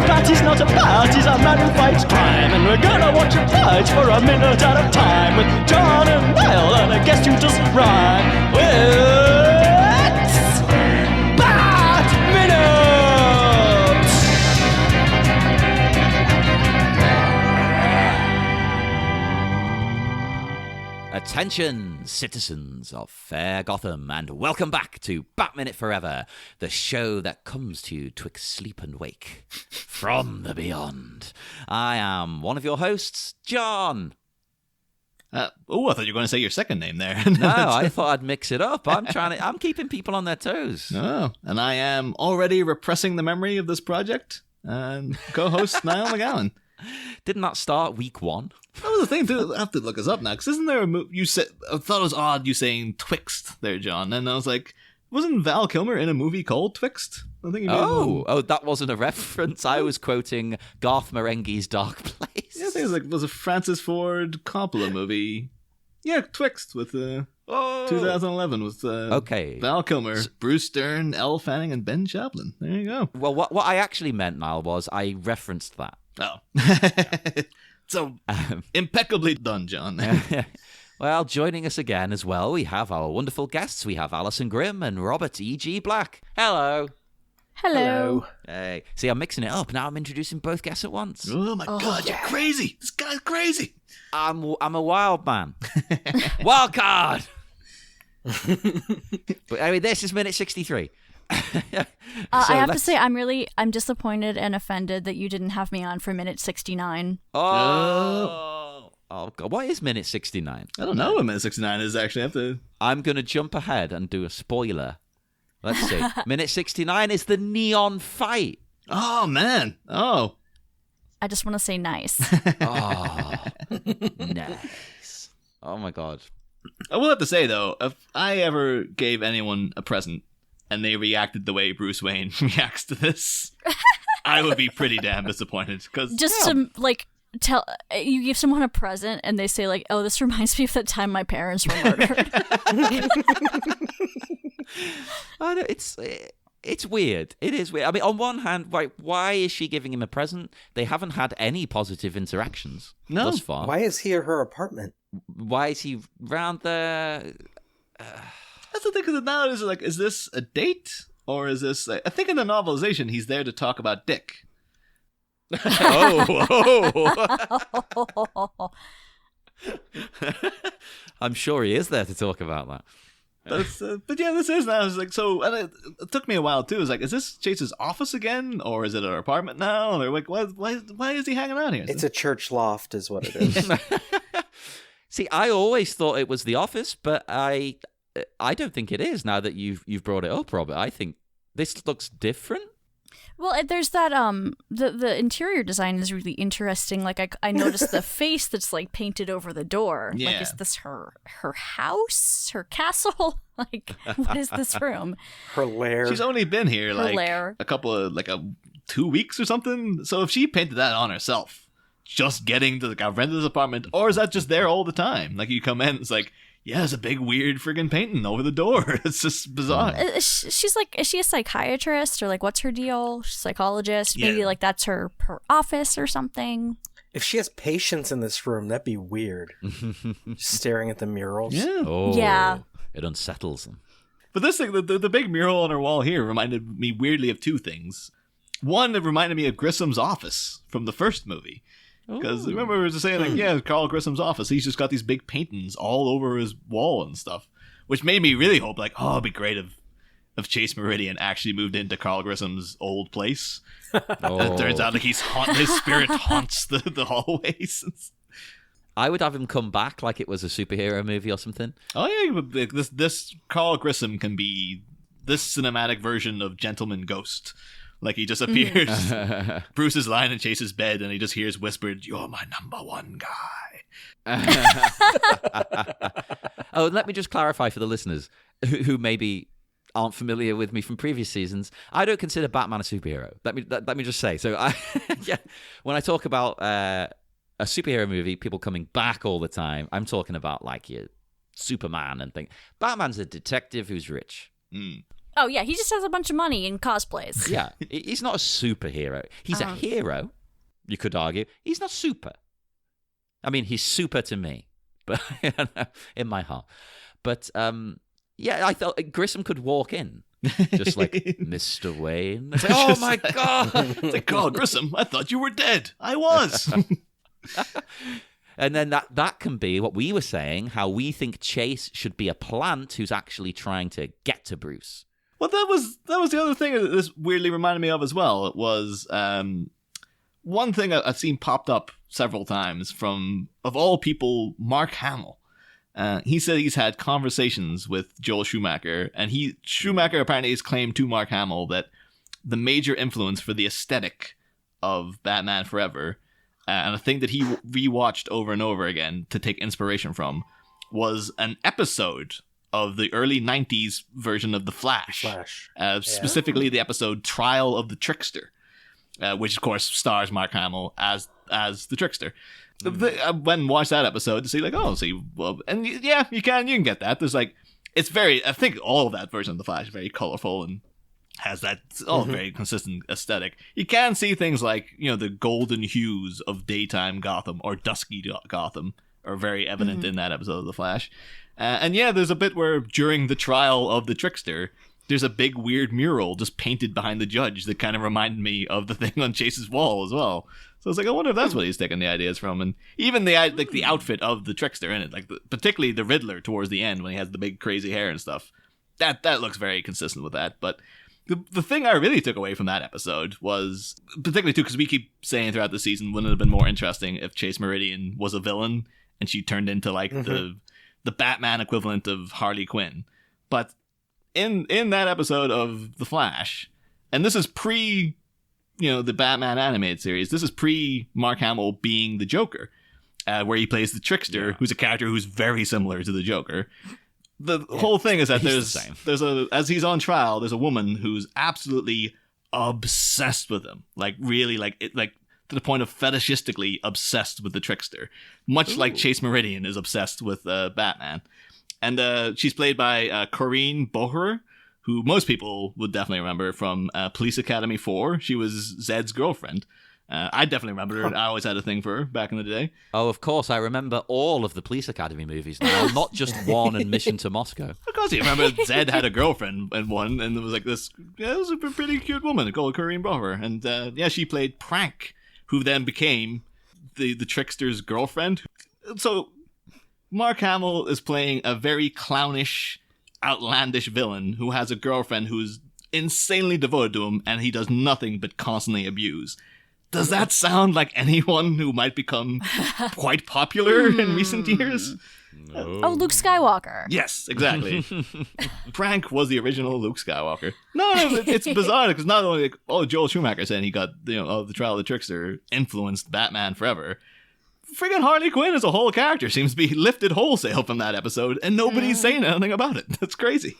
Party's not a party's a man who fights crime, and we're gonna watch him fight for a minute at a time with John and Niall and a guest who doesn't rhyme. It's Bat Minute! Attention, citizens of fair Gotham, and welcome back to Bat Minute Forever, the show that comes to you twixt sleep and wake from the beyond. I am one of your hosts, John. I thought you were going to say your second name there. No, I thought I'd mix it up. I'm keeping people on their toes. Oh, and I am already repressing the memory of this project and co-host Niall McGowan. Didn't that start week one? That was the thing, too. I have to look us up now, because isn't there a movie you said? I thought it was odd you saying Twixt there, John, and I was like, wasn't Val Kilmer in a movie called Twixt? I think that wasn't a reference. I was quoting Garth Marenghi's Dark Place. Yeah, I think it was a Francis Ford Coppola movie. Yeah, Twixt with 2011 with Val Kilmer, Bruce Dern, Elle Fanning, and Ben Chaplin. There you go. Well, what I actually meant, Niall, was I referenced that. Oh. So, impeccably done, John. Well, joining us again as well, we have our wonderful guests. We have Alyson Grimm and Robert E.G. Black. Hello. Hello. Hey. See, I'm mixing it up. Now I'm introducing both guests at once. Oh, my God, you're crazy. This guy's crazy. I'm a wild man. Wild card. But anyway, this is minute 63. I have to say, I'm disappointed and offended that you didn't have me on for minute 69. Oh God, what is minute 69? I don't know what minute 69 is, actually. I'm going to jump ahead and do a spoiler. Let's see. Minute 69 is the neon fight. Oh, man. Oh. I just want to say nice. Oh, nice. Oh, my God. I will have to say, though, if I ever gave anyone a present and they reacted the way Bruce Wayne reacts to this, I would be pretty damn disappointed. To, tell you give someone a present and they say, like, oh, this reminds me of the time my parents were murdered. I know, it's weird. It is weird. I mean, on one hand, why is she giving him a present? They haven't had any positive interactions thus far. Why is he at her apartment? Why is he round there? That's the thing, because now is like, is this a date? Or is this, I think in the novelization, he's there to talk about Dick. I'm sure he is there to talk about that. But yeah, this is now. It's like, so, and it took me a while too. It's like, is this Chase's office again, or is it her apartment now? Or like, why is he hanging out here? It's a church loft, is what it is. See, I always thought it was the office, but I don't think it is. Now that you've brought it up, Robert, I think this looks different. Well, there's that the interior design is really interesting. Like I noticed the face that's like painted over the door. Yeah. Like, is this her house, her castle? Like, what is this room? Her lair. She's only been here lair. a couple of 2 weeks or something. So if she painted that on herself, just getting to rent this apartment, or is that just there all the time? Like, you come in, it's like, yeah, there's a big weird friggin' painting over the door. It's just bizarre. She's like, is she a psychiatrist, or like, what's her deal? She's a psychologist. Yeah. Maybe like that's her office or something. If she has patients in this room, that'd be weird. Staring at the murals. Yeah. Oh, yeah. It unsettles them. But this thing, the big mural on her wall here reminded me weirdly of two things. One, it reminded me of Grissom's office from the first movie. Because remember, we were just saying, like, yeah, Carl Grissom's office. He's just got these big paintings all over his wall and stuff, which made me really hope, like, oh, it'd be great if Chase Meridian actually moved into Carl Grissom's old place. And it turns out like his spirit haunts the hallways. I would have him come back like it was a superhero movie or something. Oh yeah, this Carl Grissom can be this cinematic version of Gentleman Ghost. Like, he just appears, Bruce is lying in Chase's bed, and he just hears whispered, "You're my number one guy." Oh, let me just clarify for the listeners who maybe aren't familiar with me from previous seasons. I don't consider Batman a superhero. Let me just say. So, when I talk about a superhero movie, people coming back all the time. I'm talking about like your Superman and things. Batman's a detective who's rich. Oh, yeah, he just has a bunch of money and cosplays. Yeah, he's not a superhero. He's a hero, you could argue. He's not super. I mean, he's super to me, but in my heart. But yeah, I thought Grissom could walk in, just like Mr. Wayne. It's like, oh my God! It's like, God, Grissom, I thought you were dead. I was. And then that can be what we were saying, how we think Chase should be a plant who's actually trying to get to Bruce. Well, that was the other thing that this weirdly reminded me of as well. It was one thing I've seen popped up several times from, of all people, Mark Hamill. He said he's had conversations with Joel Schumacher, and Schumacher apparently has claimed to Mark Hamill that the major influence for the aesthetic of Batman Forever, and a thing that he rewatched over and over again to take inspiration from, was an episode of the early 90s version of The Flash. Specifically the episode Trial of the Trickster, which of course stars Mark Hamill as the Trickster. I went and watched that episode to see and yeah, you can get that. There's like, it's very, I think all of that version of The Flash is very colorful and has that very consistent aesthetic. You can see things like, the golden hues of daytime Gotham or dusky Gotham are very evident in that episode of The Flash. And yeah, there's a bit where during the trial of the Trickster, there's a big weird mural just painted behind the judge that kind of reminded me of the thing on Chase's wall as well. So I was like, I wonder if that's what he's taking the ideas from. And even the outfit of the Trickster in it, like particularly the Riddler towards the end when he has the big crazy hair and stuff, that looks very consistent with that. But the thing I really took away from that episode was, particularly too, because we keep saying throughout the season, wouldn't it have been more interesting if Chase Meridian was a villain and she turned into like the Batman equivalent of Harley Quinn. But in that episode of The Flash, and this is pre, the Batman animated series, this is pre Mark Hamill being the Joker, where he plays the Trickster, who's a character who's very similar to the Joker. The whole thing is that as he's on trial, there's a woman who's absolutely obsessed with him, like really to the point of fetishistically obsessed with the Trickster, much like Chase Meridian is obsessed with Batman. And she's played by Corinne Bohrer, who most people would definitely remember from Police Academy 4. She was Zed's girlfriend. I definitely remember her. I always had a thing for her back in the day. Oh, of course. I remember all of the Police Academy movies now, not just one and Mission to Moscow. Of course, you remember Zed had a girlfriend in one, and there was like this, it was a pretty cute woman called Corinne Bohrer. And she played Prank, who then became the Trickster's girlfriend. So Mark Hamill is playing a very clownish, outlandish villain who has a girlfriend who's insanely devoted to him, and he does nothing but constantly abuse. Does that sound like anyone who might become quite popular in recent years? No. Oh, Luke Skywalker. Yes, exactly. Prank was the original Luke Skywalker. No, it's bizarre because not only Joel Schumacher saying he got the Trial of the Trickster influenced Batman Forever. Friggin' Harley Quinn as a whole character seems to be lifted wholesale from that episode, and nobody's saying anything about it. That's crazy.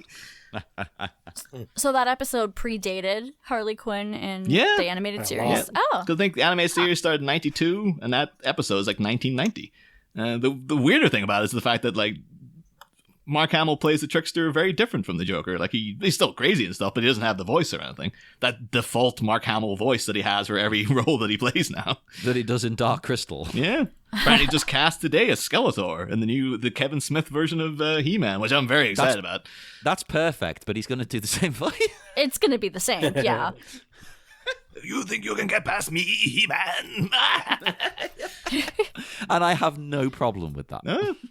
So that episode predated Harley Quinn in the animated series? Yeah. Oh. I think the animated series started in 92, and that episode is like 1990. The weirder thing about it is the fact that like Mark Hamill plays the Trickster very different from the Joker. Like he's still crazy and stuff, but he doesn't have the voice or anything. That default Mark Hamill voice that he has for every role that he plays now. That he does in Dark Crystal. Yeah. Apparently just cast today as Skeletor in the Kevin Smith version of He-Man, which I'm very excited about. That's perfect, but he's going to do the same voice. It's going to be the same, yeah. You think you can get past me, He-Man? And I have no problem with that.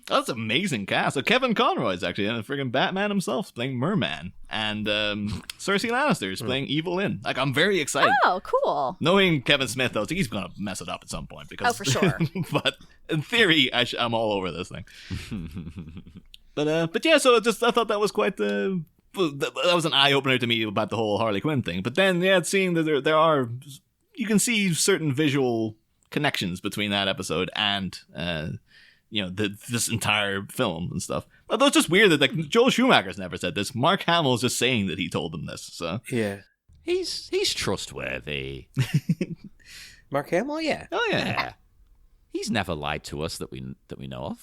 That's an amazing cast. So Kevin Conroy's actually in friggin' Batman himself playing Merman. And Cersei Lannister's playing Evil Lynn. Like, I'm very excited. Oh, cool. Knowing Kevin Smith, though, he's going to mess it up at some point. Because, for sure. But in theory, I'm all over this thing. But yeah, so I thought that was quite that was an eye-opener to me about the whole Harley Quinn thing. But then, seeing that there are, you can see certain visual connections between that episode and, this entire film and stuff. Although it's just weird that like Joel Schumacher's never said this. Mark Hamill's just saying that he told them this. So yeah, he's trustworthy. Mark Hamill, yeah. Oh yeah. He's never lied to us that we know of.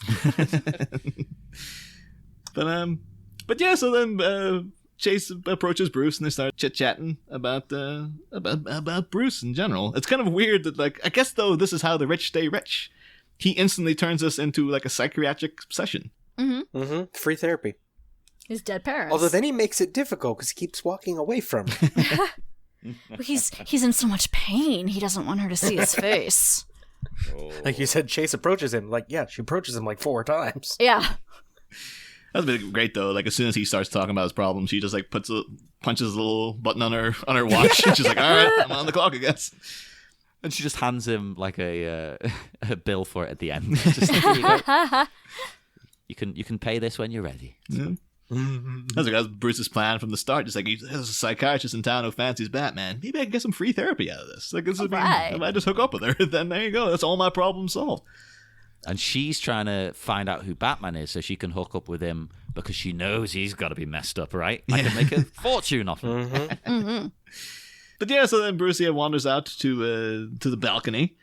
But yeah, so then Chase approaches Bruce and they start chit-chatting about Bruce in general. It's kind of weird that, like, I guess though this is how the rich stay rich. He instantly turns us into like a psychiatric session. Free therapy. His dead parents. Although then he makes it difficult because he keeps walking away from her. He's in so much pain. He doesn't want her to see his face. Like you said, Chase approaches him. Like, yeah, she approaches him like 4 times. Yeah. That's been great though. Like as soon as he starts talking about his problems, she just like punches a little button on her watch. She's like, "All right, I'm on the clock, I guess." And she just hands him like a bill for it at the end. Just like, "Here you go. You can pay this when you're ready." Yeah. That's like Bruce's plan from the start. Just like, there's a psychiatrist in town who fancies Batman. Maybe I can get some free therapy out of this. Like, this would be, if I just hook up with her, then there you go. That's all my problems solved. And she's trying to find out who Batman is so she can hook up with him because she knows he's got to be messed up, right? I can make a fortune off him. But yeah, so then Bruce wanders out to the balcony.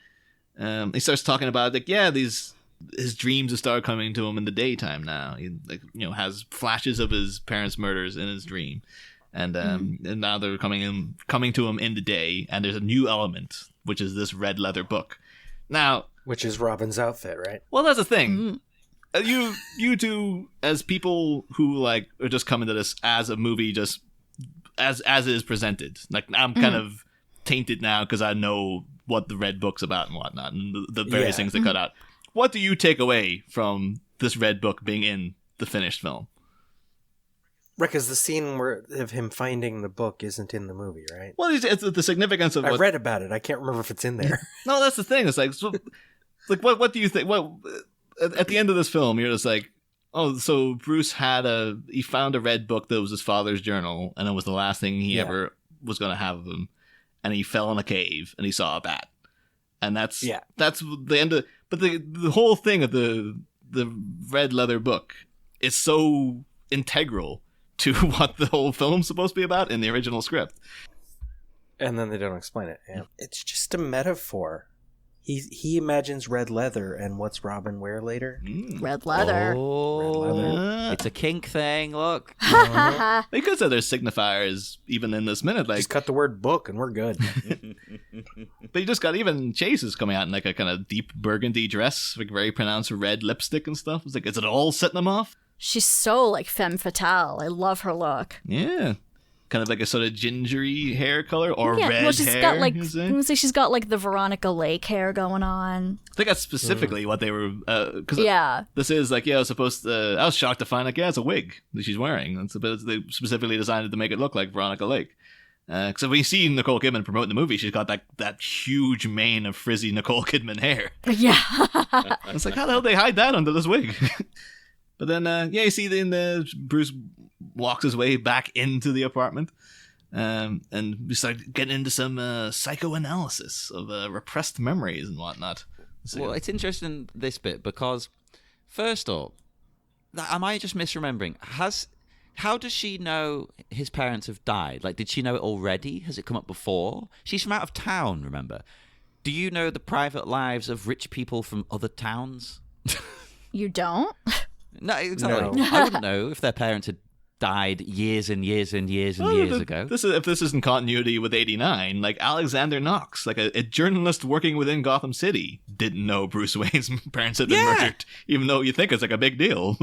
He starts talking about, like, his dreams have started coming to him in the daytime now. He, like, has flashes of his parents' murders in his dream. And now they're coming to him in the day, and there's a new element, which is this red leather book. Now, which is Robin's outfit, right? well, that's the thing. You two, as people who like are just coming to this as a movie, just as it is presented. Like, I'm kind of tainted now because I know what the red book's about and whatnot, and the various things they cut out. What do you take away from this red book being in the finished film? Right, because the scene of him finding the book isn't in the movie, right? Well, it's the significance of I read about it. I can't remember if it's in there. No, that's the thing. It's like, what do you think? Well, at the end of this film, you're just like, oh, so Bruce he found a red book that was his father's journal, and it was the last thing he ever was going to have of him, and he fell in a cave and he saw a bat, and that's the end of. But the whole thing of the red leather book is so integral to what the whole film's supposed to be about in the original script. And then they don't explain it. Yeah. It's just a metaphor. He imagines red leather, and what's Robin wear later? Red leather. Oh, Red leather. It's a kink thing. Look. They could say there's signifiers even in this minute. Like, just cut the word book and we're good. but you just got even Chase is coming out in like a kind of deep burgundy dress, like very pronounced red lipstick and stuff. It's like, is it all setting them off? She's so like femme fatale. I love her look. Yeah. Kind of like a sort of gingery hair color or red well, she's hair. got like she's got like the Veronica Lake hair going on. I think that's specifically what they were. Cause this is like, I was supposed to. I was shocked to find like, it's a wig that she's wearing. They specifically designed it to make it look like Veronica Lake. Because we see Nicole Kidman promoting the movie, she's got that huge mane of frizzy Nicole Kidman hair. Yeah. It's like, how the hell did they hide that under this wig? But then, you see Bruce walks his way back into the apartment, and we start getting into some psychoanalysis of repressed memories and whatnot. Well, it's interesting, this bit, because first off, am I just misremembering? How does she know his parents have died? Like, did she know it already? Has it come up before? She's from out of town, remember? Do you know the private lives of rich people from other towns? You don't? No, exactly. No. I wouldn't know if their parents had died years and years and years and years ago. If this isn't continuity with 89, like Alexander Knox, like a journalist working within Gotham City, didn't know Bruce Wayne's parents had been murdered, even though you think it's like a big deal.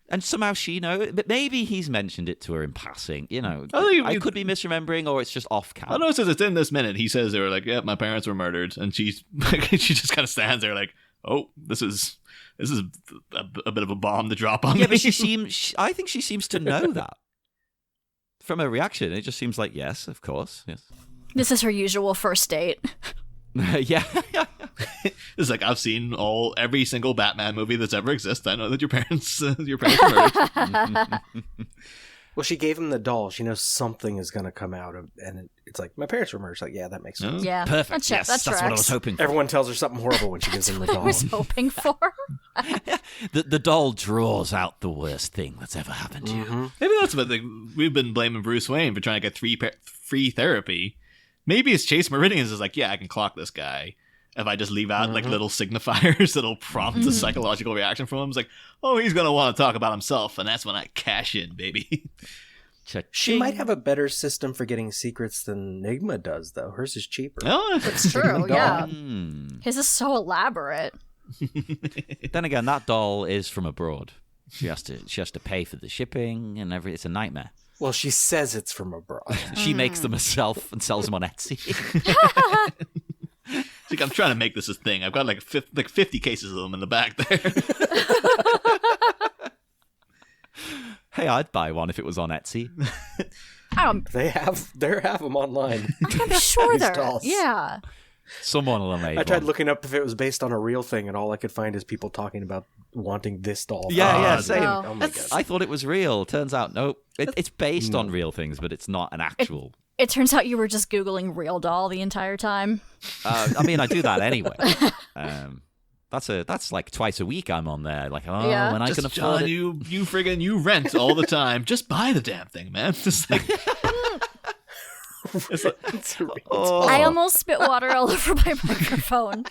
And somehow she knows, but maybe he's mentioned it to her in passing. I could be misremembering, or it's just off camera. I know it says it's in this minute. He says they were like, my parents were murdered, and she just kind of stands there like, oh, this is a bit of a bomb to drop on me. Yeah, but I think she seems to know that. From her reaction, it just seems like, yes, of course, yes. This is her usual first date. Yeah. It's like, I've seen every single Batman movie that's ever existed. I know that your parents were murdered. Well, she gave him the doll. She knows something is going to come out of, and it's like, my parents were murdered. She's like, yeah, that makes sense. Yeah, Perfect. That's what I was hoping for. Everyone tells her something horrible when she gives him the doll. I was hoping for. The doll draws out the worst thing that's ever happened to you. Maybe that's what we've been blaming Bruce Wayne for trying to get free therapy. Maybe it's Chase Meridians is like, I can clock this guy. if I just leave out like little signifiers that'll prompt a psychological reaction from him. It's like, oh, he's going to want to talk about himself, and that's when I cash in, baby. She might have a better system for getting secrets than Nigma does, though. Hers is cheaper. Oh, It's true, yeah. His is so elaborate. Then again, that doll is from abroad. She has to pay for the shipping and everything. It's a nightmare. Well, she says it's from abroad. She makes them herself and sells them on Etsy. It's like, I'm trying to make this a thing. I've got like 50 cases of them in the back there. Hey, I'd buy one if it was on Etsy. They have them online. I'm sure These they're. dolls. Yeah. Someone will have made I tried one. looking up if it was based on a real thing, and all I could find is people talking about wanting this doll. Yeah, same. Oh my god. I thought it was real. Turns out, no. It's based on real things, but it's not an actual. It turns out you were just Googling real doll the entire time. I mean, I do that anyway. That's like twice a week I'm on there. Like, Yeah. when I Just, can afford John, it. you rent all the time. Just buy the damn thing, man. Just like, it's like, It's a real Oh. I almost spit water all over my microphone.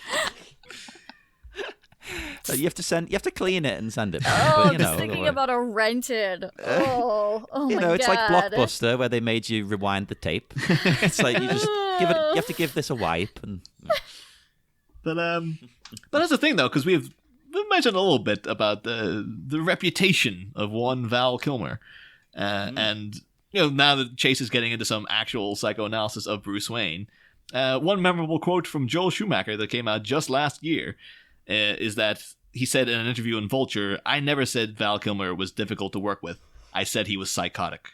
You have to clean it and send it. Oh, but, I'm just thinking about a rented. Oh my god. You know, it's like Blockbuster where they made you rewind the tape. It's like you have to give this a wipe and. but that's the thing though, because we've mentioned a little bit about the reputation of one Val Kilmer, and now that Chase is getting into some actual psychoanalysis of Bruce Wayne, one memorable quote from Joel Schumacher that came out just last year is that he said in an interview in Vulture, "I never said Val Kilmer was difficult to work with. I said he was psychotic."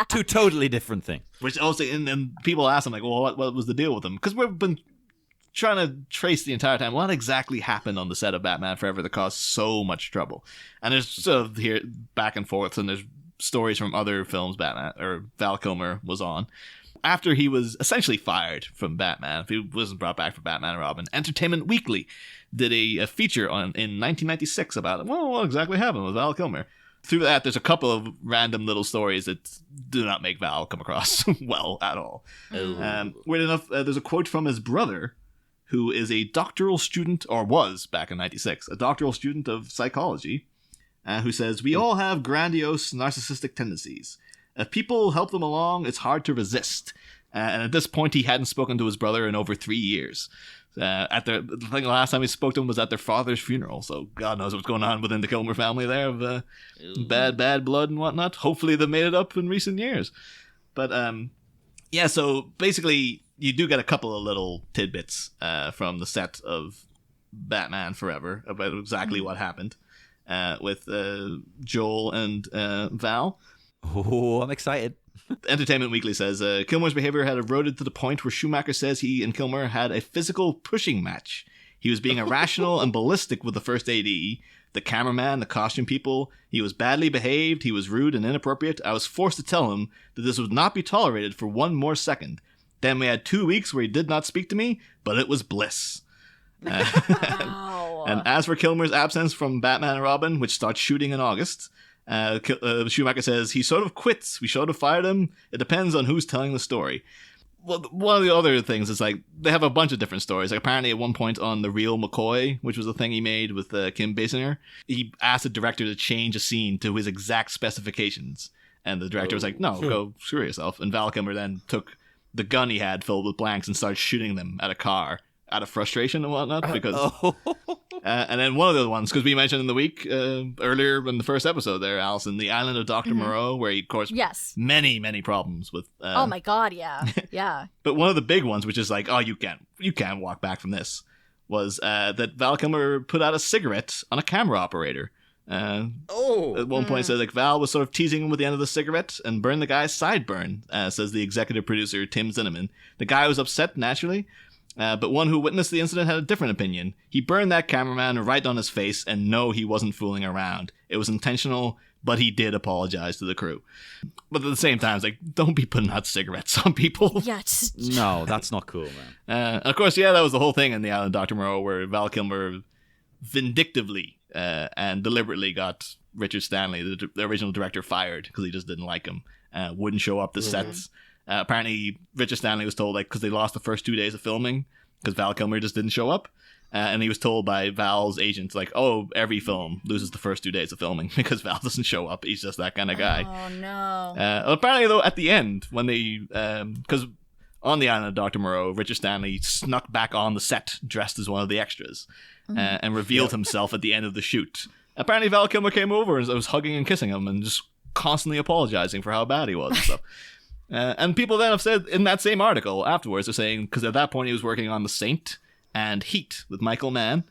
Two totally different things. Which also, and people ask him like, "Well, what was the deal with him?" Because we've been trying to trace the entire time what exactly happened on the set of Batman Forever that caused so much trouble. And there's sort of here back and forth, and there's stories from other films Batman or Val Kilmer was on. After he was essentially fired from Batman, if he wasn't brought back for Batman and Robin, Entertainment Weekly did a feature in 1996 about what exactly happened with Val Kilmer. Through that, there's a couple of random little stories that do not make Val come across well at all. Weird enough, there's a quote from his brother, who is a doctoral student, or was back in 96, a doctoral student of psychology, who says, "We all have grandiose narcissistic tendencies. If people help them along, it's hard to resist." And at this point, he hadn't spoken to his brother in over 3 years. I think the last time he spoke to him was at their father's funeral, so God knows what's going on within the Kilmer family there of bad blood and whatnot. Hopefully they made it up in recent years. But yeah, so basically you do get a couple of little tidbits from the set of Batman Forever about exactly what happened with Joel and Val. Oh, I'm excited. Entertainment Weekly says, Kilmer's behavior had eroded to the point where Schumacher says he and Kilmer had a physical pushing match. He was being irrational and ballistic with the first AD, the cameraman, the costume people. He was badly behaved, he was rude and inappropriate. I was forced to tell him that this would not be tolerated for one more second. Then we had 2 weeks where he did not speak to me, but it was bliss. Wow. And as for Kilmer's absence from Batman and Robin, which starts shooting in August, Schumacher says he sort of quits. We should have fired him. It depends on who's telling the story. Well, one of the other things is like they have a bunch of different stories. Like apparently at one point on The Real McCoy, which was a thing he made with Kim Basinger, he asked the director to change a scene to his exact specifications, and the director was like, "No, go screw yourself." And Val Kilmer then took the gun he had filled with blanks and started shooting them at a car out of frustration and whatnot. Because and then one of the other ones, because we mentioned in the week earlier in the first episode there, Alyson, the Island of Dr. Moreau, where he, of course, many problems with. Oh my God, yeah. But one of the big ones, which is like, oh, you can't walk back from this, was that Val Kilmer put out a cigarette on a camera operator. At one point, it says like Val was sort of teasing him with the end of the cigarette and burned the guy's sideburn. Says the executive producer Tim Zinnemann. The guy was upset naturally. But one who witnessed the incident had a different opinion. He burned that cameraman right on his face, and no, he wasn't fooling around. It was intentional, but he did apologize to the crew. But at the same time, it's like, don't be putting out cigarettes on people. Yeah. No, that's not cool, man. Of course, yeah, that was the whole thing in the Island of Dr. Moreau, where Val Kilmer vindictively and deliberately got Richard Stanley, the original director, fired because he just didn't like him. Wouldn't show up to sets. Apparently, Richard Stanley was told, like, because they lost the first 2 days of filming, because Val Kilmer just didn't show up. And he was told by Val's agents, like, oh, every film loses the first 2 days of filming because Val doesn't show up. He's just that kind of guy. Oh, no. Apparently, though, at the end, when they... Because on the island of Dr. Moreau, Richard Stanley snuck back on the set dressed as one of the extras and revealed himself at the end of the shoot. Apparently, Val Kilmer came over and was hugging and kissing him and just constantly apologizing for how bad he was and stuff. And people then have said in that same article afterwards, they're saying, because at that point he was working on The Saint and Heat with Michael Mann.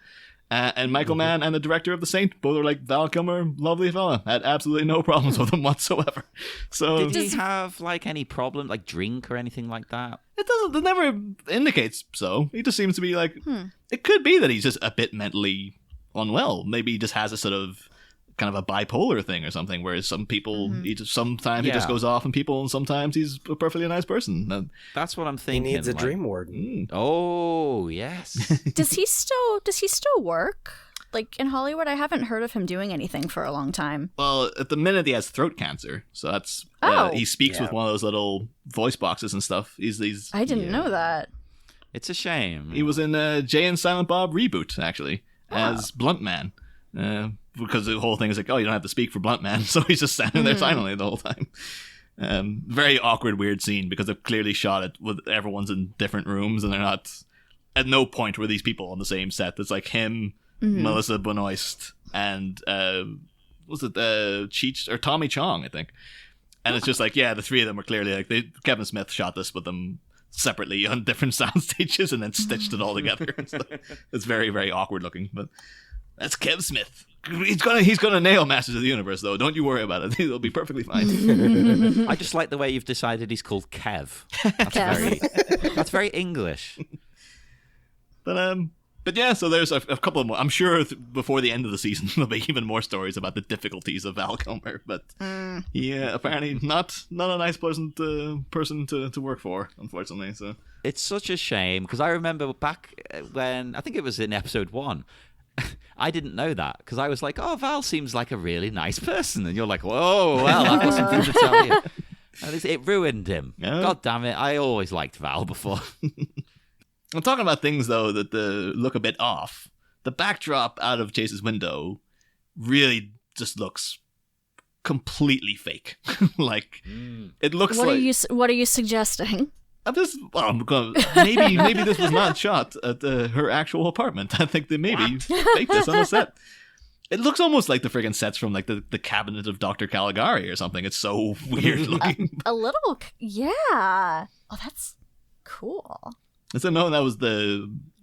And Michael Mann and the director of The Saint both are like, Val Kilmer, lovely fella. Had absolutely no problems with him whatsoever. So Did he have like any problem, like drink or anything like that? it never indicates so. He just seems to be like, it could be that he's just a bit mentally unwell. Maybe he just has a sort of kind of a bipolar thing or something, whereas some people, sometimes he just goes off on people, and sometimes he's a perfectly nice person. That's what I'm He thinking. needs a like- dream warden. Oh, yes. Does he still work? Like in Hollywood, I haven't heard of him doing anything for a long time. Well, at the minute he has throat cancer, so that's he speaks with one of those little voice boxes and stuff. He's I didn't know that. It's a shame. he was in Jay and Silent Bob reboot actually as Blunt Man. Because the whole thing is like, oh, you don't have to speak for Blunt Man, so he's just standing there silently the whole time. Very awkward, weird scene because they've clearly shot it with everyone's in different rooms, and they're not. At no point were these people on the same set. It's like him, Melissa Benoist, and was it Cheech or Tommy Chong, I think. And it's just like, yeah, the three of them were clearly like Kevin Smith shot this with them separately on different sound stages and then stitched it all together. It's very, very awkward looking, but. That's Kev Smith. He's gonna nail Masters of the Universe, though. Don't you worry about it. He'll be perfectly fine. I just like the way you've decided he's called Kev. That's very English. But yeah, so there's a couple of more. I'm sure before the end of the season there'll be even more stories about the difficulties of Val Kilmer. But yeah, apparently not a nice, pleasant person to work for, unfortunately. So It's such a shame because I remember back when I think it was in episode 1. I didn't know that because I was like, oh, Val seems like a really nice person. And you're like, whoa, well, I've got something to tell you. And it ruined him. Yeah. God damn it. I always liked Val before. I'm talking about things, though, that look a bit off. The backdrop out of Chase's window really just looks completely fake. Like, it looks What like... What are you suggesting? Maybe this was not shot at her actual apartment. I think they maybe faked this on a set. It looks almost like the friggin' sets from like the cabinet of Dr. Caligari or something. It's so weird looking. A little, yeah. Oh, that's cool. So no, that was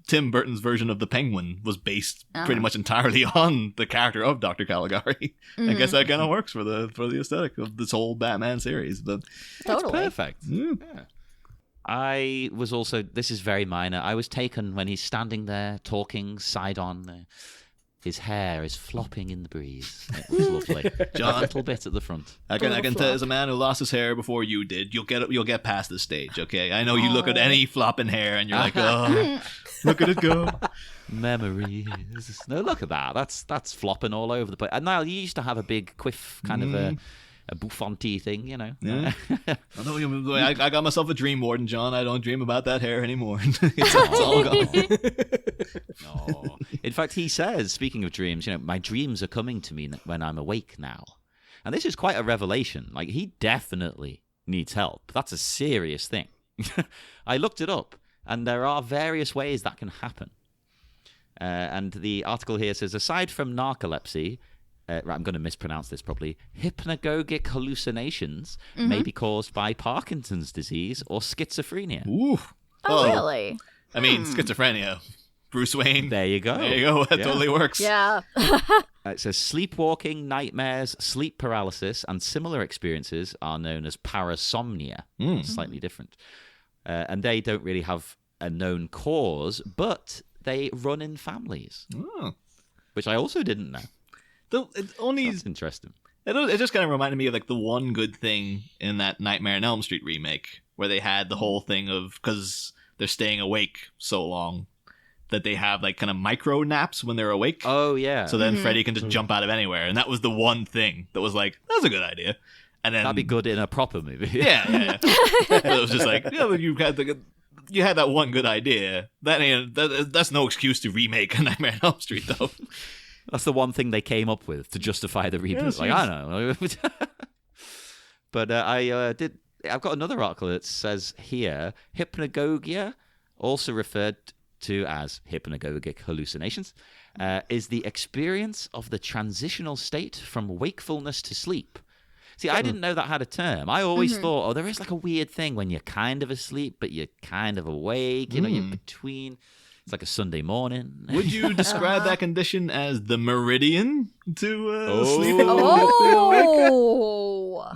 Tim Burton's version of the Penguin was based pretty much entirely on the character of Dr. Caligari. I guess that kind of works for the aesthetic of this whole Batman series. But Totally. Perfect. Yeah. I was also, this is very minor, I was taken when he's standing there talking side on. His hair is flopping in the breeze. It was lovely. John, a little bit at the front. I can tell, as a man who lost his hair before you did, you'll get past this stage, okay? I know you look at any flopping hair and you're like, oh, look at it go. Memories. No, look at that. That's flopping all over the place. And now you used to have a big quiff, kind of a bouffanty thing, you know. Yeah. I got myself a dream warden, John. I don't dream about that hair anymore. It's all gone. No. In fact, he says, speaking of dreams, my dreams are coming to me when I'm awake now. And this is quite a revelation. Like, he definitely needs help. That's a serious thing. I looked it up, and there are various ways that can happen. And the article here says, aside from narcolepsy, I'm going to mispronounce this probably, hypnagogic hallucinations may be caused by Parkinson's disease or schizophrenia. Ooh. Oh, really? I mean, schizophrenia. Bruce Wayne. There you go. There you go. That totally works. Yeah. It says sleepwalking, nightmares, sleep paralysis, and similar experiences are known as parasomnia. Slightly different. And they don't really have a known cause, but they run in families, which I also didn't know. That's interesting. It just kind of reminded me of like the one good thing in that Nightmare on Elm Street remake, where they had the whole thing of, because they're staying awake so long, that they have like kind of micro naps when they're awake. Oh, yeah. So then Freddy can just jump out of anywhere. And that was the one thing that was like, that's a good idea. And then That'd be good in a proper movie. Yeah. But it was just like, you had that one good idea. That's no excuse to remake A Nightmare on Elm Street, though. That's the one thing they came up with to justify the reboot. Yes, like, yes. I don't know. But I've got another article that says here, hypnagogia, also referred to as hypnagogic hallucinations, is the experience of the transitional state from wakefulness to sleep. See, I didn't know that had a term. I always thought, there is like a weird thing when you're kind of asleep, but you're kind of awake. You're between. It's like a Sunday morning. Would you describe that condition as the meridian to sleep? Oh.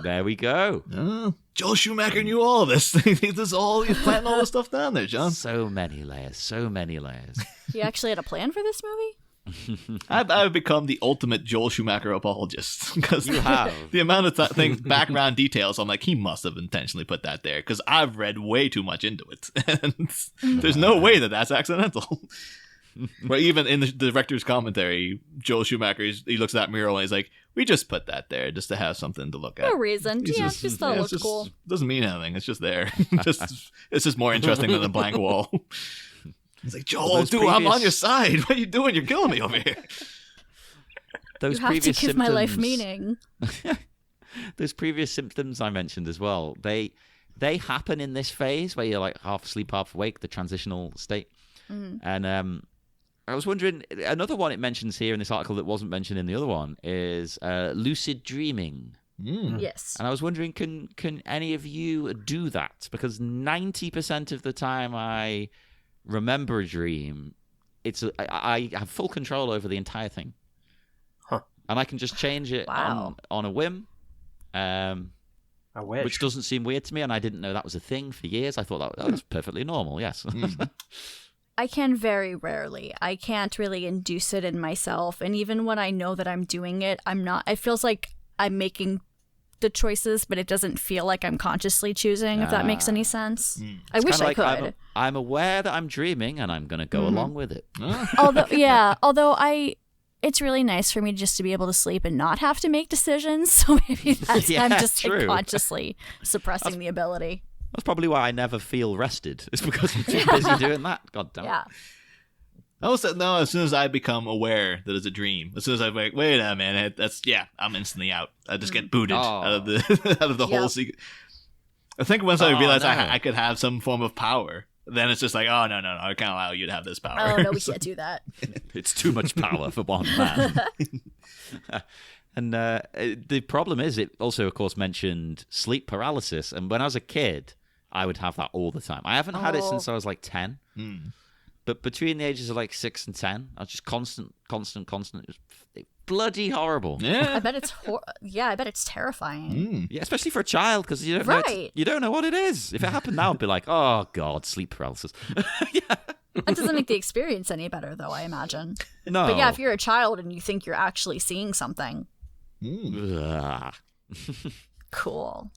There we go. Joel Schumacher knew all of this. He's planting all this stuff down there, John. So many layers. So many layers. He actually had a plan for this movie? I've become the ultimate Joel Schumacher apologist because You have. the amount of things, background details. I'm like, he must have intentionally put that there because I've read way too much into it, and there's no way that that's accidental. But even in the director's commentary, Joel Schumacher he looks at that mural and he's like, "We just put that there just to have something to look at." No reason. Just thought it looked cool. Doesn't mean anything. It's just there. It's just more interesting than a blank wall. It's like, Joel, dude, I'm on your side. What are you doing? You're killing me over here. Those You have to previous give my life symptoms- meaning. Those previous symptoms I mentioned as well, they happen in this phase where you're like half asleep, half awake, the transitional state. And I was wondering, another one it mentions here in this article that wasn't mentioned in the other one is lucid dreaming. Yes. And I was wondering, can any of you do that? Because 90% of the time I remember a dream, I have full control over the entire thing. Huh. And I can just change it Wow. on a whim. I wish. Which doesn't seem weird to me, and I didn't know that was a thing for years. I thought that was perfectly normal, yes. I can very rarely. I can't really induce it in myself. And even when I know that I'm doing it, it feels like I'm making the choices, but it doesn't feel like I'm consciously choosing, if that makes any sense. I wish I Kinda could. I'm aware that I'm dreaming, and I'm going to go along with it. Although it's really nice for me just to be able to sleep and not have to make decisions. So maybe that's Yeah, I'm just like, true. consciously suppressing the ability. That's probably why I never feel rested. It's because I'm too busy doing that. God damn it. Yeah. As soon as I become aware that it's a dream, as soon as I'm like, wait a minute, I'm instantly out. I just get booted out of the whole secret. I think once I realized no. I could have some form of power, then it's just like, oh, no, I can't allow you to have this power. Oh, no, we can't do that. It's too much power for one man. And the problem is, it also, of course, mentioned sleep paralysis. And when I was a kid, I would have that all the time. I haven't had it since I was like 10. But between the ages of like 6 and 10, I was just constant. It was bloody horrible. Yeah. I bet it's terrifying. Yeah, especially for a child, because you don't know you don't know what it is. If it happened now, I'd be like, oh god, sleep paralysis. That doesn't make the experience any better, though, I imagine. No. But yeah, if you're a child and you think you're actually seeing something, Ugh. cool.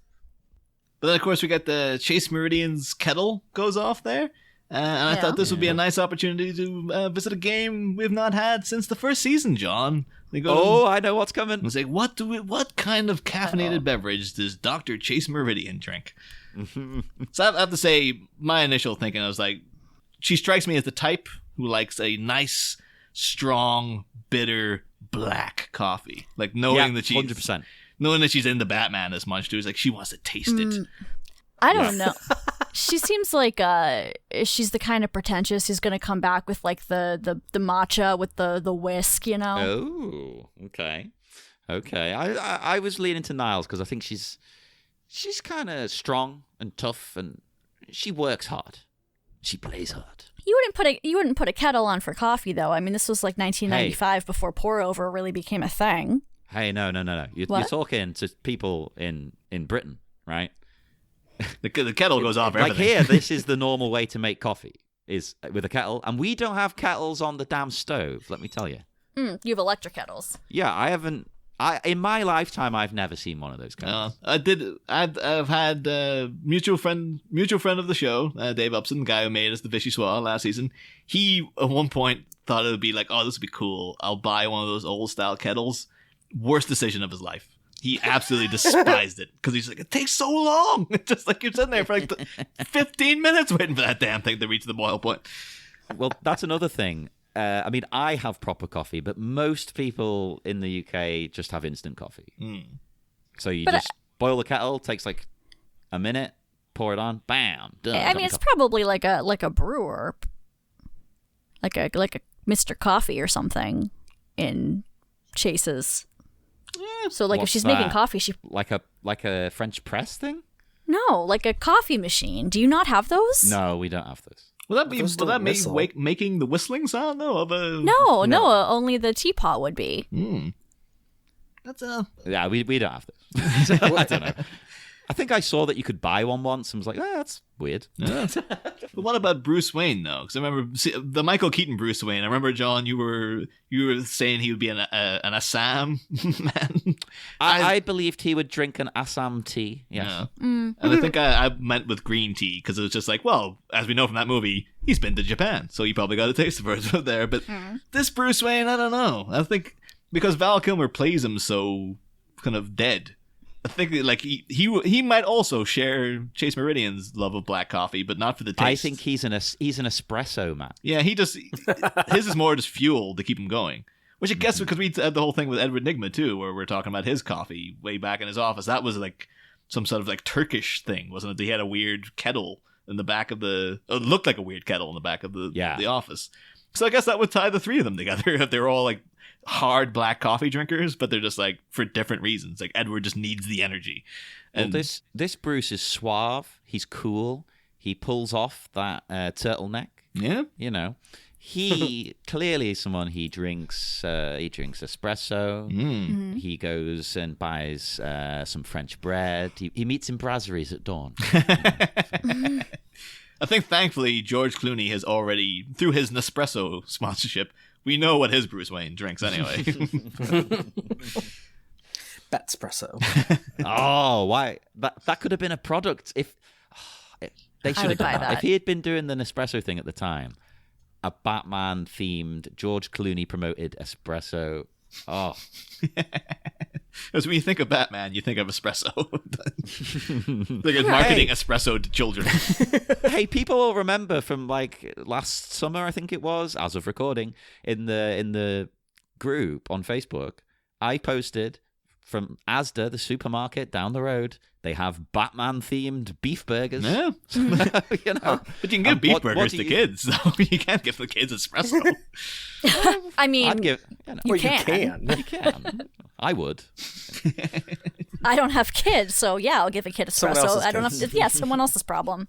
But then, of course, we got the Chase Meridian's kettle goes off there. And I thought this would be a nice opportunity to visit a game we've not had since the first season, John. I know what's coming. It's like, what kind of caffeinated beverage does Dr. Chase Meridian drink? So I have to say, my initial thinking, I was like, she strikes me as the type who likes a nice, strong, bitter, black coffee. Like knowing that she's 100%. Knowing that she's into Batman as much too, is like she wants to taste it. I don't know. She seems like she's the kind of pretentious who's going to come back with like the matcha with the whisk, you know? Oh, okay. I was leaning to Niles because I think she's kind of strong and tough, and she works hard. She plays hard. You wouldn't put a kettle on for coffee, though. I mean, this was like 1995 before pour over really became a thing. Hey, no. You're talking to people in Britain, right? The kettle goes off everything. Like here, this is the normal way to make coffee, is with a kettle. And we don't have kettles on the damn stove, let me tell you. You have electric kettles. Yeah, I haven't. In my lifetime, I've never seen one of those kettles. I've had mutual friend of the show, Dave Upson, the guy who made us the Vichyssoise last season. He, at one point, thought it would be like, oh, this would be cool. I'll buy one of those old-style kettles. Worst decision of his life. He absolutely despised it because he's like, it takes so long. It's just like you're sitting there for like 15 minutes waiting for that damn thing to reach the boil point. Well, that's another thing. I mean, I have proper coffee, but most people in the UK just have instant coffee. So you just boil the kettle, takes like a minute, pour it on, bam, done. I mean, it's probably like a brewer, like a Mr. Coffee or something in Chase's. So like if she's making coffee, she like a French press thing. No, like a coffee machine. Do you not have those? No, we don't have those. Will that be making the whistling sound though? Of a no, only the teapot would be. That's Yeah, we don't have those. I don't know. I think I saw that you could buy one once and was like, that's weird. But what about Bruce Wayne though? Because I remember the Michael Keaton Bruce Wayne. I remember, John, you were saying he would be an Assam man. I believed he would drink an Assam tea. Yeah. And I think I meant with green tea because it was just like, well, as we know from that movie, he's been to Japan, so he probably got a taste of it there. But this Bruce Wayne, I don't know. I think because Val Kilmer plays him so kind of dead. I think that, like he might also share Chase Meridian's love of black coffee, but not for the taste. I think he's an espresso man. Yeah, his is more just fuel to keep him going. Which I guess because we had the whole thing with Edward Nygma too, where we're talking about his coffee way back in his office. That was like some sort of like Turkish thing, wasn't it? He had a weird kettle in the back of it looked like a weird kettle in the back of the office. So I guess that would tie the three of them together if they were all like hard black coffee drinkers, but they're just like for different reasons. Like Edward just needs the energy. And well, this Bruce is suave. He's cool. He pulls off that turtleneck. Yeah, you know, he clearly is someone. He drinks espresso. He goes and buys some French bread. He meets in brasseries at dawn. I think thankfully George Clooney has already, through his Nespresso sponsorship, we know what his Bruce Wayne drinks anyway. Batspresso. Oh, why? That could have been a product if they should have done that. If he had been doing the Nespresso thing at the time, a Batman-themed George Clooney promoted espresso. Oh. Because when you think of Batman, you think of espresso. Like it's marketing espresso to children. Hey, people will remember from like last summer, I think it was, as of recording, in the group on Facebook, I posted from Asda, the supermarket down the road. They have Batman-themed beef burgers. Yeah. You know. But you can give beef burgers to kids, though. You can't give the kids espresso. I mean, I'd give, you can. You can. I would. I don't have kids, so yeah, I'll give a kid espresso. I don't have to. Yeah, someone else's problem.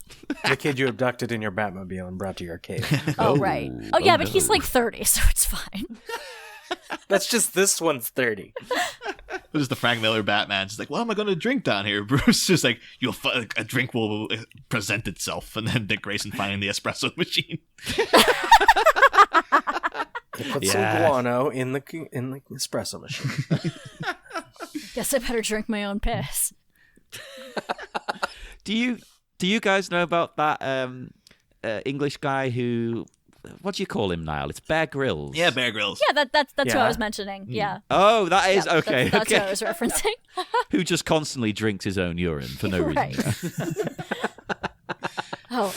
The kid you abducted in your Batmobile and brought to your cave. Oh, right. Oh, yeah, but he's like 30, so it's fine. That's just this one's 30. This is the Frank Miller Batman. Just like, what am I going to drink down here? Bruce just like, a drink will present itself, and then Dick Grayson finding the espresso machine. He put some guano in the espresso machine. Guess I better drink my own piss. Do you guys know about that English guy who? What do you call him, Niall? It's Bear Grylls. Yeah, Bear Grylls. Yeah, that's who I was mentioning. Yeah. Oh, that is okay. That's what I was referencing. Who just constantly drinks his own urine for no reason. Oh,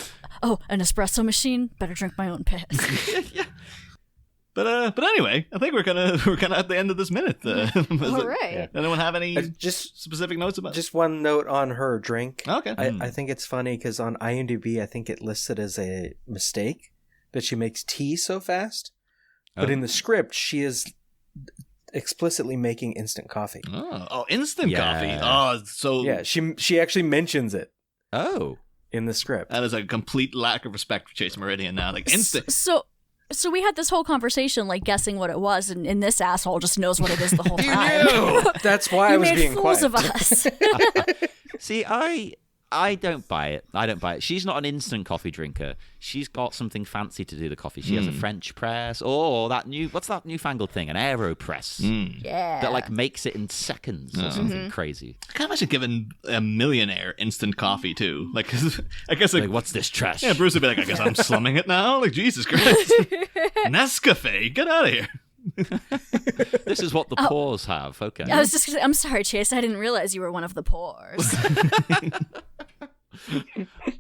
an espresso machine? Better drink my own piss. Yeah. But anyway, I think we're kind of at the end of this minute. All right. Anyone have any just specific notes about it? Just one note on her drink. Okay. I think it's funny because on IMDb, I think it listed as a mistake that she makes tea so fast. But in the script, she is explicitly making instant coffee. Oh, instant coffee. Oh, so... Yeah, she actually mentions it. Oh. In the script. That is a complete lack of respect for Chase Meridian now. Like, instant... So we had this whole conversation, like, guessing what it was, and this asshole just knows what it is the whole time. You knew! That's why I was being quiet. You made fools of us. See, I don't buy it. She's not an instant coffee drinker. She's got something fancy to do the coffee. She has a French press. Or what's that newfangled thing? An AeroPress. Yeah. That like makes it in seconds or something crazy. I can't imagine giving a millionaire instant coffee too. Like, I guess like what's this trash? Yeah, Bruce would be like, I guess I'm slumming it now. Like, Jesus Christ, Nescafe, get out of here. This is what the pores have. Okay. I was just gonna say, I'm sorry, Chase. I didn't realize you were one of the pores.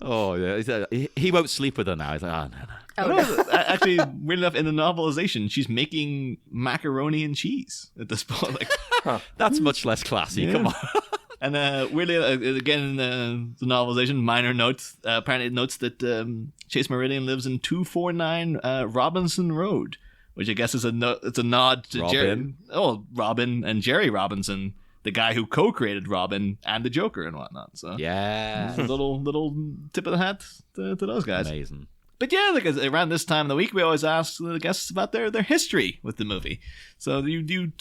Oh, yeah. He won't sleep with her now. He's like, oh, no. Oh, No, actually, weird enough, in the novelization, she's making macaroni and cheese at this point. Like, That's much less classy. Yeah. Come on. and weirdly, again, in the novelization, minor notes, apparently it notes that Chase Meridian lives in 249 Robinson Road, which I guess is it's a nod to Robin. Robin and Jerry Robinson, the guy who co-created Robin and the Joker and whatnot. So Yeah. a little tip of the hat to those guys. Amazing. But yeah, like around this time of the week, we always ask the guests about their history with the movie. So do you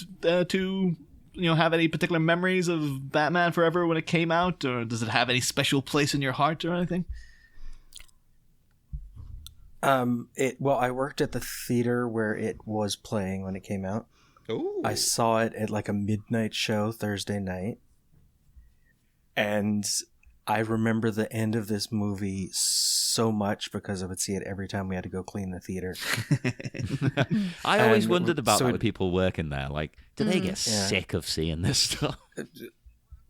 have any particular memories of Batman Forever when it came out, or does it have any special place in your heart or anything? I worked at the theater where it was playing when it came out. Ooh. I saw it at like a midnight show Thursday night. And I remember the end of this movie so much because I would see it every time we had to go clean the theater. I always And wondered about so that it- with people working there. Like, do they get sick of seeing this stuff?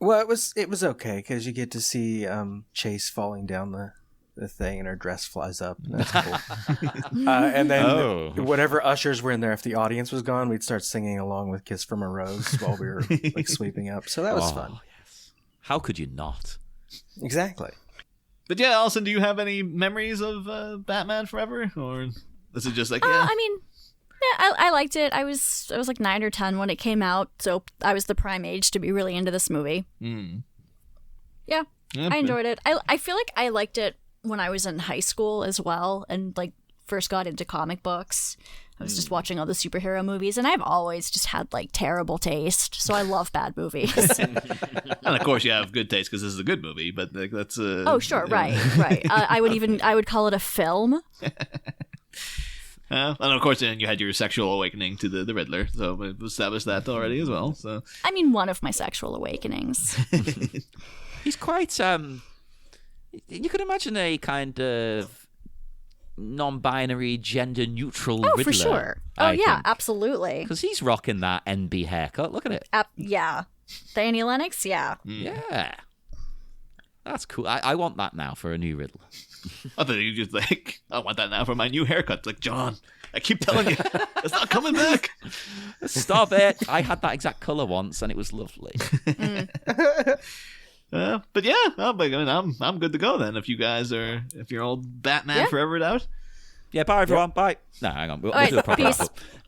Well, it was okay because you get to see Chase falling down the thing and her dress flies up. And that's cool. And then Oh. whatever ushers were in there, if the audience was gone, we'd start singing along with Kiss from a Rose while we were like sweeping up. So that was fun. Yes. How could you not? Exactly. But yeah, Alyson, do you have any memories of Batman Forever, or is it just like yeah? I mean, yeah, I liked it. I was like 9 or 10 when it came out, so I was the prime age to be really into this movie. Yeah, I enjoyed it. I feel like I liked it when I was in high school as well, and like first got into comic books. I was just watching all the superhero movies, and I've always just had like terrible taste, so I love bad movies. And of course, you have good taste because this is a good movie. But like, that's Oh, sure, right. I would call it a film. and of course, then you had your sexual awakening to the Riddler, so we've established that already as well. So I mean, one of my sexual awakenings. He's quite. You could imagine a kind of non-binary, gender-neutral Oh, Riddler. for sure. Oh, yeah, absolutely. Because he's rocking that NB haircut. Look at it. Yeah. Danny Lennox, yeah. Yeah. That's cool. I want that now for a new Riddler. I thought you just like, I want that now for my new haircut. It's like, John, I keep telling you, it's not coming back. Stop it. I had that exact colour once and it was lovely. But yeah, I'm good to go then. If you're old Batman Forever out. Yeah, bye everyone. Bye. No, hang on. We'll All right, do a proper peace.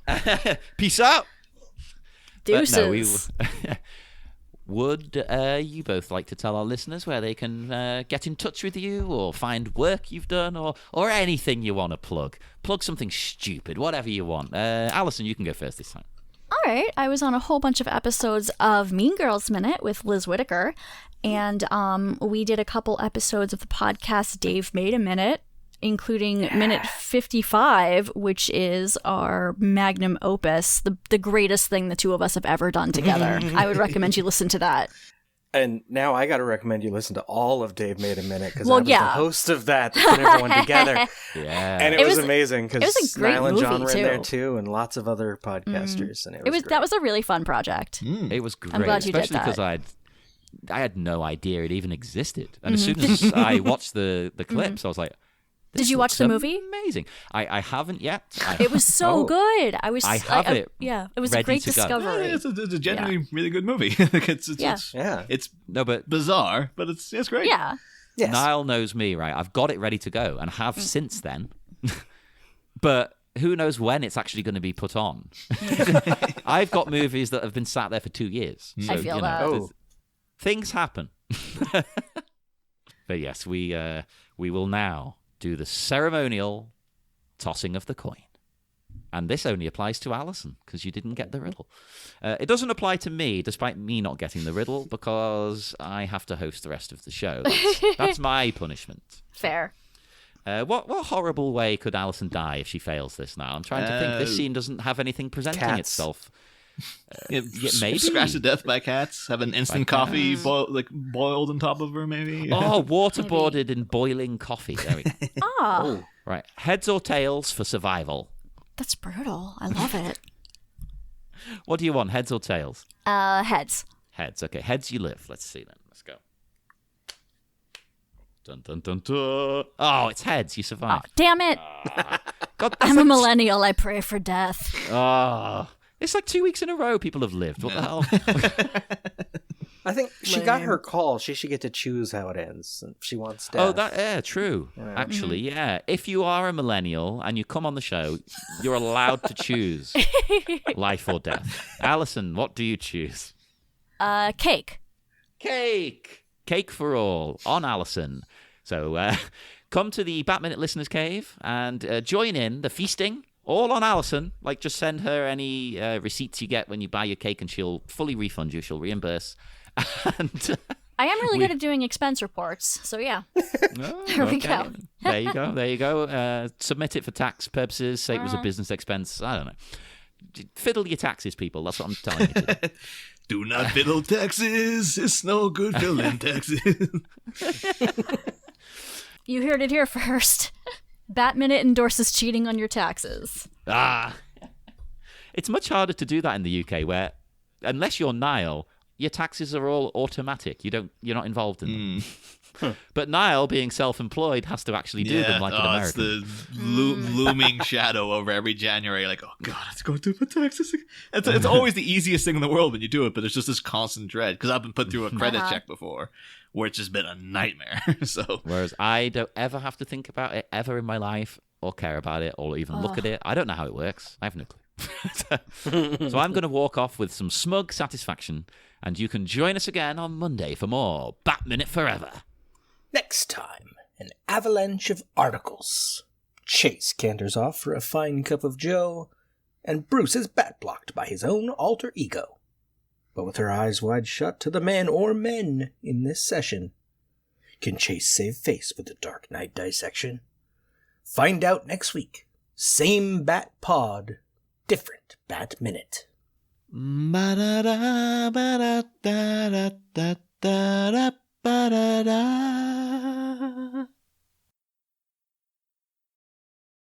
wrap-up. Peace out. Deuces. But no, would you both like to tell our listeners where they can get in touch with you or find work you've done or anything you want to plug? Plug something stupid, whatever you want. Alyson, you can go first this time. All right. I was on a whole bunch of episodes of Mean Girls Minute with Liz Whitaker, and we did a couple episodes of the podcast Dave Made a Minute, including Minute 55, which is our magnum opus, the greatest thing the two of us have ever done together. I would recommend you listen to that. And now I got to recommend you listen to all of Dave Made a Minute because Well, I was the yeah. host of that to put everyone together. Yeah. And it was amazing it because was a great Niall and John movie, were in there too. too, and lots of other podcasters. And it was great. That was a really fun project. It was great, I'm glad you did especially because that. I had no idea it even existed. And as soon as I watched the clips, I was like, Did you watch the movie? Amazing. I haven't yet. It was so good. I have it Yeah, it was a ready great to go. discovery. It's a genuinely really good movie. Like, it's Yeah. it's No, but bizarre, but it's great. Yeah. Yes. Niall knows me, right? I've got it ready to go and have since then. But who knows when it's actually going to be put on? I've got movies that have been sat there for 2 years. So, I feel that. Oh. Things happen. But yes, we will now do the ceremonial tossing of the coin. And this only applies to Alyson, because you didn't get the riddle. It doesn't apply to me, despite me not getting the riddle, because I have to host the rest of the show. That's my punishment. Fair. What horrible way could Alyson die if she fails this now? I'm trying to think. This scene doesn't have anything presenting Cats. itself. Yeah, maybe. scratched to death by cats. Have an instant coffee boiled on top of her, maybe. Oh, waterboarded in boiling coffee. There we go. Ah, Right. Heads or tails for survival? that's brutal. I love it. What do you want, heads or tails? Heads. Heads. Okay, heads you live. Let's see then. Let's go. Dun, dun, dun, dun. Oh, it's heads. You Oh, survived. damn it. God, I'm a millennial. I pray for death. Oh, it's like 2 weeks in a row people have lived. What the hell? I think she got her call. She should get to choose how it ends. If she wants death. Yeah, true. Actually, yeah. If you are a millennial and you come on the show, you're allowed to choose life or death. Alyson, what do you choose? Cake. Cake for all on Alyson. So come to the Bat-Minute Listeners Cave and join in the feasting. All on Alyson. Like, just send her any receipts you get when you buy your cake and she'll fully refund you. She'll reimburse. And I am really good at doing expense reports, so yeah. There we go. There you go. Submit it for tax purposes. Say it was a business expense. I don't know. Fiddle your taxes, people. That's what I'm telling you to do. Do not fiddle taxes. It's no good fiddling taxes. You heard it here first. Bat-Minute endorses cheating on your taxes. It's much harder to do that in the UK, where unless you're Niall, your taxes are all automatic. You're not involved in them. But Niall, being self-employed, has to actually do them like an American. It's the looming shadow over every January. Like, oh God, let's go do my taxes again. It's always the easiest thing in the world when you do it, but there's just this constant dread because I've been put through a credit check before, where it's just been a nightmare. So, whereas I don't ever have to think about it ever in my life, or care about it, or even look at it. I don't know how it works. I have no clue. So I'm going to walk off with some smug satisfaction, and you can join us again on Monday for more Bat-Minute Forever. Next time, an avalanche of articles. Chase canters off for a fine cup of joe, and Bruce is bat-blocked by his own alter ego. But with her eyes wide shut to the man or men in this session, can Chase save face with the Dark Knight dissection? Find out next week. Same Bat Pod, different Bat Minute. Ba-da-da, ba-da-da-da-da-da-da, ba-da-da.